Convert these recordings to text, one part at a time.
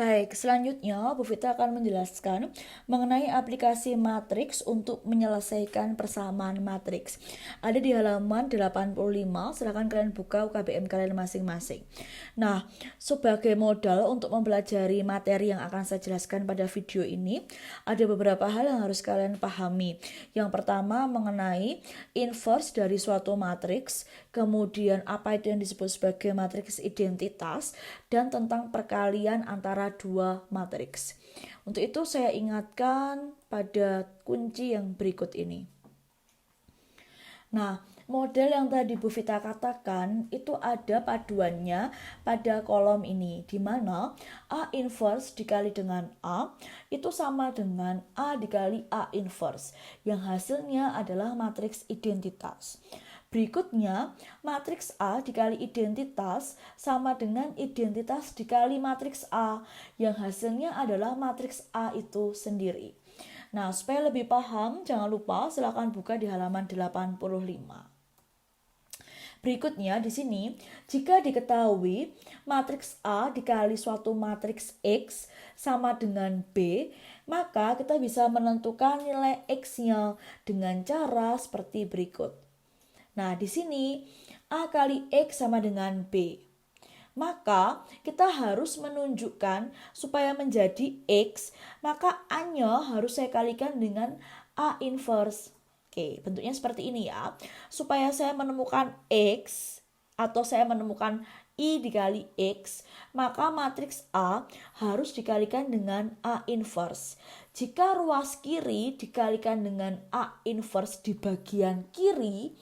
Baik, selanjutnya Bu Vita akan menjelaskan mengenai aplikasi matriks untuk menyelesaikan persamaan matriks. Ada di halaman 85, silakan kalian buka UKBM kalian masing-masing. Nah, sebagai modal untuk mempelajari materi yang akan saya jelaskan pada video ini, ada beberapa hal yang harus kalian pahami. Yang pertama mengenai inverse dari suatu matriks, kemudian apa itu yang disebut sebagai matriks identitas, dan tentang perkalian antara dua matriks. Untuk itu saya ingatkan pada kunci yang berikut ini. Nah, model yang tadi Bu Vita katakan itu ada paduannya pada kolom ini, di mana A inverse dikali dengan A itu sama dengan A dikali A inverse, yang hasilnya adalah matriks identitas. Berikutnya, matriks A dikali identitas sama dengan identitas dikali matriks A, yang hasilnya adalah matriks A itu sendiri. Nah, supaya lebih paham, jangan lupa silakan buka di halaman 85. Berikutnya di sini, jika diketahui matriks A dikali suatu matriks X sama dengan B, maka kita bisa menentukan nilai X-nya dengan cara seperti berikut. Nah, di sini A kali X sama dengan B. Maka kita harus menunjukkan supaya menjadi X, maka A-nya harus saya kalikan dengan A inverse. Oke, bentuknya seperti ini ya. Supaya saya menemukan X atau saya menemukan I dikali X, maka matriks A harus dikalikan dengan A inverse. Jika ruas kiri dikalikan dengan A inverse di bagian kiri,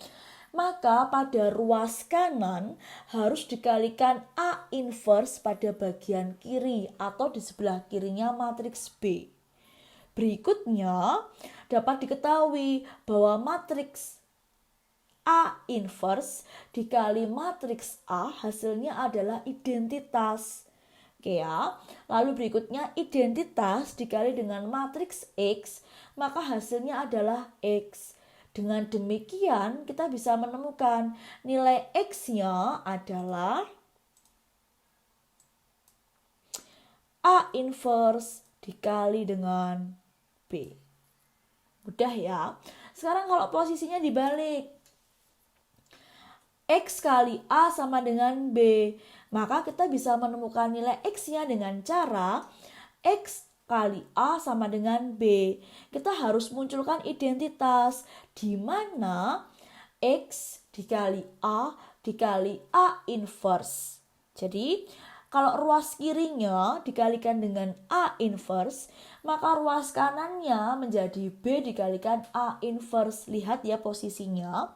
maka pada ruas kanan harus dikalikan A inverse pada bagian kiri atau di sebelah kirinya matriks B. Berikutnya, dapat diketahui bahwa matriks A inverse dikali matriks A hasilnya adalah identitas. Oke ya. Lalu berikutnya identitas dikali dengan matriks X, maka hasilnya adalah X. Dengan demikian kita bisa menemukan nilai X-nya adalah A inverse dikali dengan B. Mudah ya. Sekarang kalau posisinya dibalik, X kali A sama dengan B, maka kita bisa menemukan nilai X-nya dengan cara X kali A sama dengan B. Kita harus munculkan identitas di mana X dikali A inverse. Jadi kalau ruas kirinya dikalikan dengan A inverse, maka ruas kanannya menjadi B dikalikan A inverse. Lihat ya posisinya.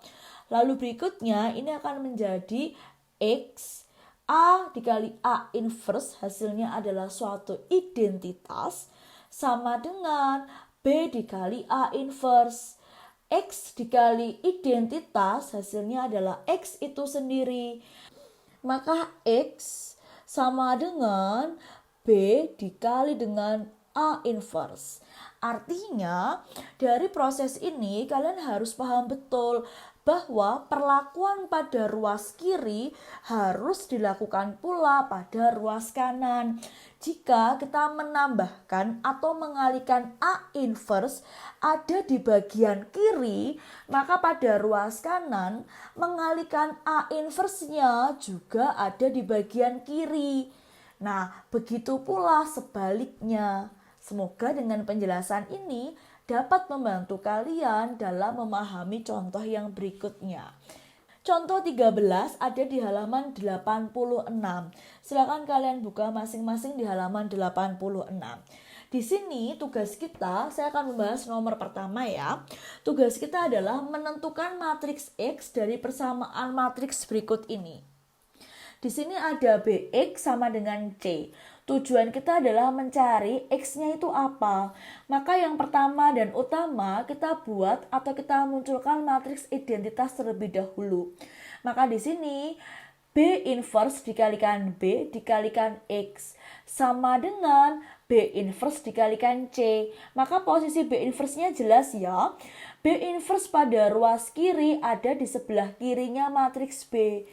Lalu berikutnya ini akan menjadi X A dikali A inverse, hasilnya adalah suatu identitas, sama dengan B dikali A inverse. X dikali identitas, hasilnya adalah X itu sendiri. Maka X sama dengan B dikali dengan A inverse. Artinya, dari proses ini kalian harus paham betul bahwa perlakuan pada ruas kiri harus dilakukan pula pada ruas kanan. Jika kita menambahkan atau mengalihkan A inverse ada di bagian kiri, maka pada ruas kanan mengalihkan A inverse-nya juga ada di bagian kiri. Nah, begitu pula sebaliknya. Semoga dengan penjelasan ini dapat membantu kalian dalam memahami contoh yang berikutnya. Contoh 13 ada di halaman 86. Silakan kalian buka masing-masing di halaman 86. Di sini tugas kita, saya akan membahas nomor pertama ya. Tugas kita adalah menentukan matriks X dari persamaan matriks berikut ini. Di sini ada BX sama dengan C. Tujuan kita adalah mencari X-nya itu apa. Maka yang pertama dan utama kita buat atau kita munculkan matriks identitas terlebih dahulu. Maka di sini B inverse dikalikan B dikalikan X sama dengan B inverse dikalikan C. Maka posisi B inverse-nya jelas ya. B inverse pada ruas kiri ada di sebelah kirinya matriks B.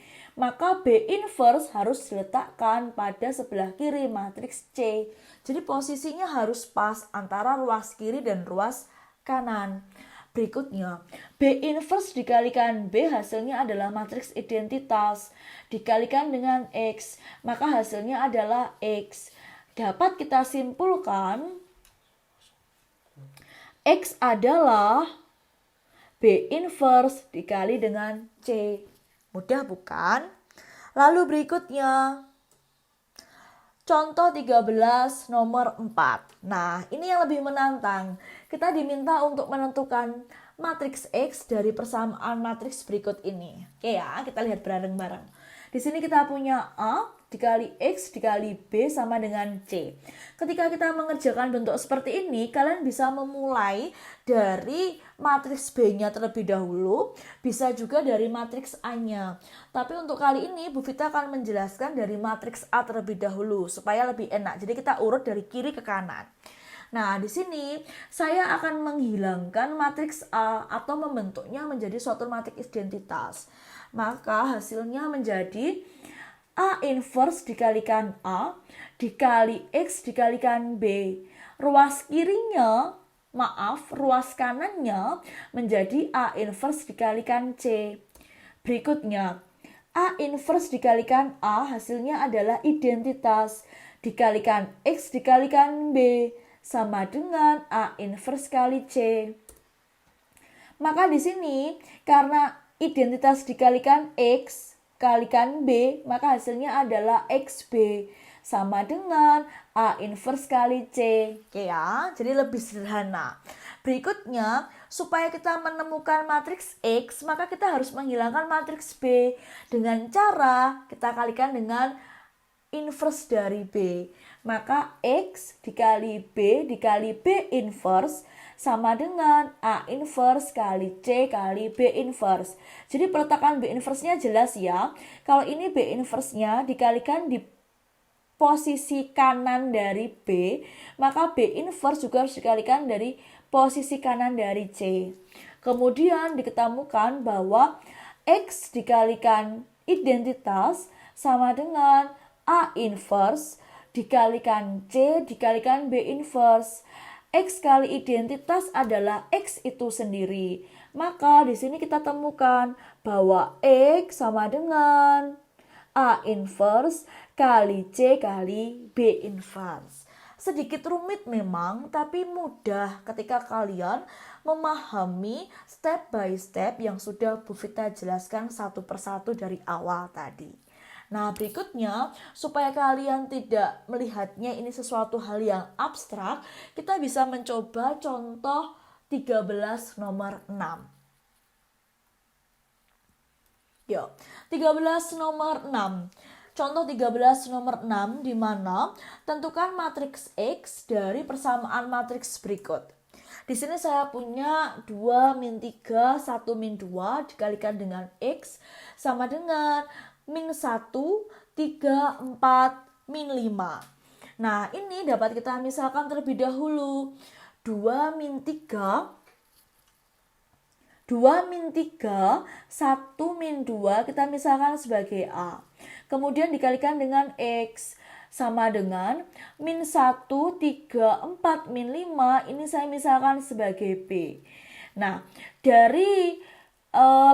maka B inverse harus diletakkan pada sebelah kiri matriks C. Jadi posisinya harus pas antara ruas kiri dan ruas kanan. Berikutnya, B inverse dikalikan B hasilnya adalah matriks identitas. Dikalikan dengan X, maka hasilnya adalah X. Dapat kita simpulkan, X adalah B inverse dikali dengan C. Mudah bukan? Lalu berikutnya, contoh 13 nomor 4. Nah, ini yang lebih menantang. Kita diminta untuk menentukan matriks X dari persamaan matriks berikut ini. Oke ya, kita lihat bareng-bareng. Di sini kita punya A dikali X dikali B sama dengan C. Ketika kita mengerjakan bentuk seperti ini, kalian bisa memulai dari matriks B-nya terlebih dahulu, bisa juga dari matriks A-nya. Tapi untuk kali ini, Bu Vita akan menjelaskan dari matriks A terlebih dahulu, supaya lebih enak. Jadi kita urut dari kiri ke kanan. Nah, di sini saya akan menghilangkan matriks A atau membentuknya menjadi suatu matriks identitas. Maka hasilnya menjadi A inverse dikalikan A dikali X dikalikan B. Ruas kanannya menjadi A inverse dikalikan C. Berikutnya, A inverse dikalikan A hasilnya adalah identitas. Dikalikan X dikalikan B sama dengan A inverse kali C. Maka di sini karena identitas dikalikan X kalikan B, maka hasilnya adalah XB sama dengan A inverse kali C. Oke ya, jadi lebih sederhana. Berikutnya, supaya kita menemukan matriks X, maka kita harus menghilangkan matriks B dengan cara kita kalikan dengan inverse dari B. Maka X dikali B dikali B inverse sama dengan A inverse kali C kali B inverse. Jadi peletakan B inverse-nya jelas ya. Kalau ini B inverse-nya dikalikan di posisi kanan dari B, maka B inverse juga harus dikalikan dari posisi kanan dari C. Kemudian diketemukan bahwa X dikalikan identitas sama dengan A inverse dikalikan C dikalikan B inverse. X kali identitas adalah X itu sendiri. Maka di sini kita temukan bahwa X sama dengan A inverse kali C kali B inverse. Sedikit rumit memang, tapi mudah ketika kalian memahami step by step yang sudah Bu Vita jelaskan satu persatu dari awal tadi. Nah, berikutnya, supaya kalian tidak melihatnya ini sesuatu hal yang abstrak, kita bisa mencoba contoh 13 nomor 6. Yuk, 13 nomor 6. Contoh 13 nomor 6 di mana tentukan matriks X dari persamaan matriks berikut. Di sini saya punya 2 min 3, 1 min 2 dikalikan dengan X sama dengan min 1, 3, 4, min 5. Nah, ini dapat kita misalkan terlebih dahulu. 2 min 3, 1 min 2 kita misalkan sebagai A. Kemudian dikalikan dengan X sama dengan min 1, 3, 4, min 5 ini saya misalkan sebagai B. Nah, dari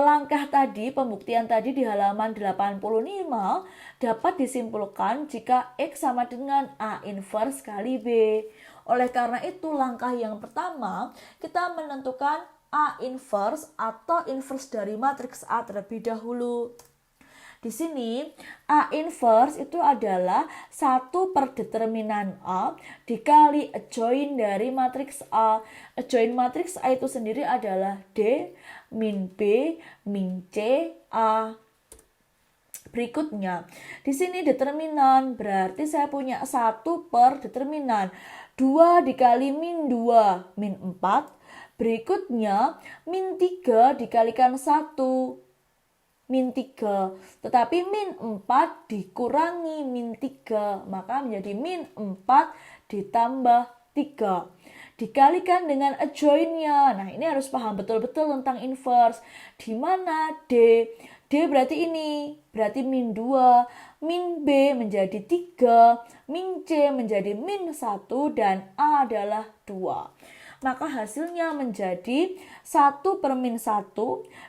langkah tadi, pembuktian tadi di halaman 85 dapat disimpulkan jika X sama dengan A inverse kali B. Oleh karena itu langkah yang pertama kita menentukan A inverse atau inverse dari matriks A terlebih dahulu. Di sini A inverse itu adalah 1 per determinan A dikali adjoint dari matriks A. Adjoint matriks A itu sendiri adalah D min B min C A. Berikutnya, di sini determinan berarti saya punya 1 per determinan. 2 dikali min 2 min 4. Berikutnya min 3 dikalikan 1 min 3, tetapi min 4 dikurangi min 3, maka menjadi min 4 ditambah 3. Dikalikan dengan adjoint-nya. Nah, ini harus paham betul-betul tentang inverse. Di mana D D berarti ini, berarti min 2, min B menjadi 3, min C menjadi min 1, dan A adalah 2. Maka hasilnya menjadi 1 per min 1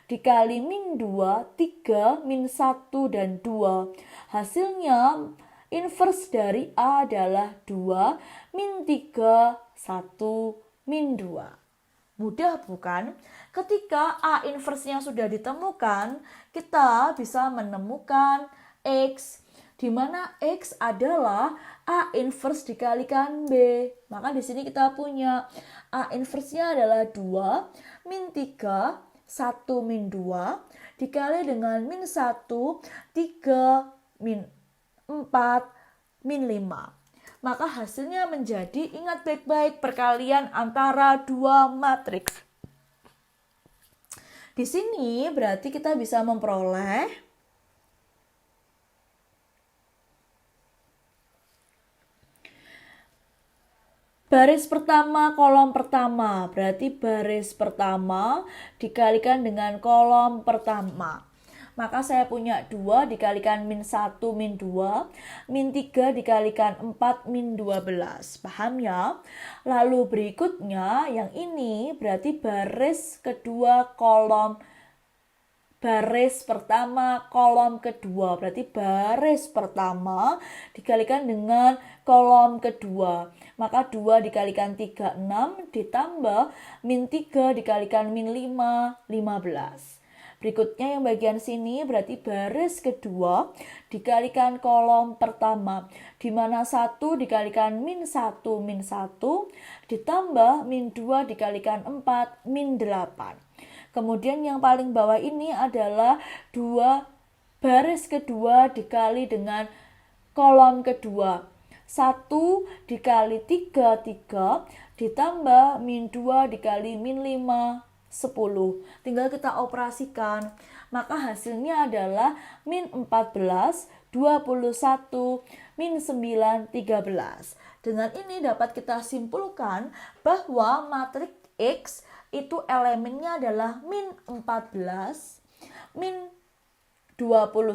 dikali min 2, 3, min 1, dan 2. Hasilnya inverse dari A adalah 2, min 3, 1, min 2. Mudah bukan? Ketika A inverse-nya sudah ditemukan, kita bisa menemukan X, di mana X adalah A inverse dikalikan B. Maka di sini kita punya A inverse-nya adalah 2, min 3, 1 min 2, dikali dengan min 1, 3, min 4, min 5. Maka hasilnya menjadi, ingat baik-baik, perkalian antara dua matriks. Di sini berarti kita bisa memperoleh baris pertama, kolom pertama. Berarti baris pertama dikalikan dengan kolom pertama. Maka saya punya 2 dikalikan min 1 min 2, min 3 dikalikan 4 min 12. Paham ya? Lalu berikutnya yang ini berarti baris kedua kolom baris pertama kolom kedua. Berarti baris pertama dikalikan dengan kolom kedua. Maka 2 dikalikan 3, 6, ditambah min 3 dikalikan min 5, 15. Berikutnya yang bagian sini berarti baris kedua dikalikan kolom pertama, di mana 1 dikalikan min 1 min 1 ditambah min 2 dikalikan 4 min 8. Kemudian yang paling bawah ini adalah 2 baris kedua dikali dengan kolom kedua. 1 dikali 3, 3 ditambah min 2 dikali min 5, 10. Tinggal kita operasikan. Maka hasilnya adalah min 14, 21, min 9, 13. Dengan ini dapat kita simpulkan bahwa matriks X itu elemennya adalah min 14, min 21,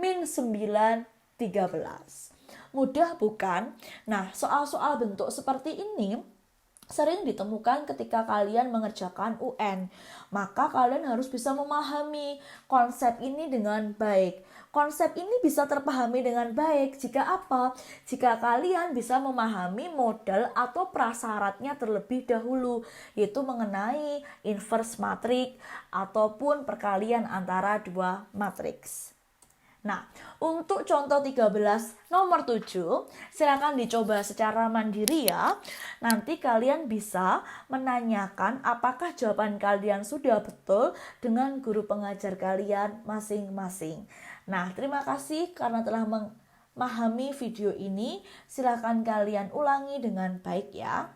min 9, 13. Mudah bukan? Nah, soal-soal bentuk seperti ini sering ditemukan ketika kalian mengerjakan UN. Maka kalian harus bisa memahami konsep ini dengan baik. Konsep ini bisa terpahami dengan baik jika apa? Jika kalian bisa memahami modal atau prasyaratnya terlebih dahulu, yaitu mengenai inverse matriks ataupun perkalian antara dua matriks. Nah, untuk contoh 13 nomor 7, silakan dicoba secara mandiri ya. Nanti kalian bisa menanyakan apakah jawaban kalian sudah betul dengan guru pengajar kalian masing-masing. Nah, terima kasih karena telah memahami video ini. Silakan kalian ulangi dengan baik ya.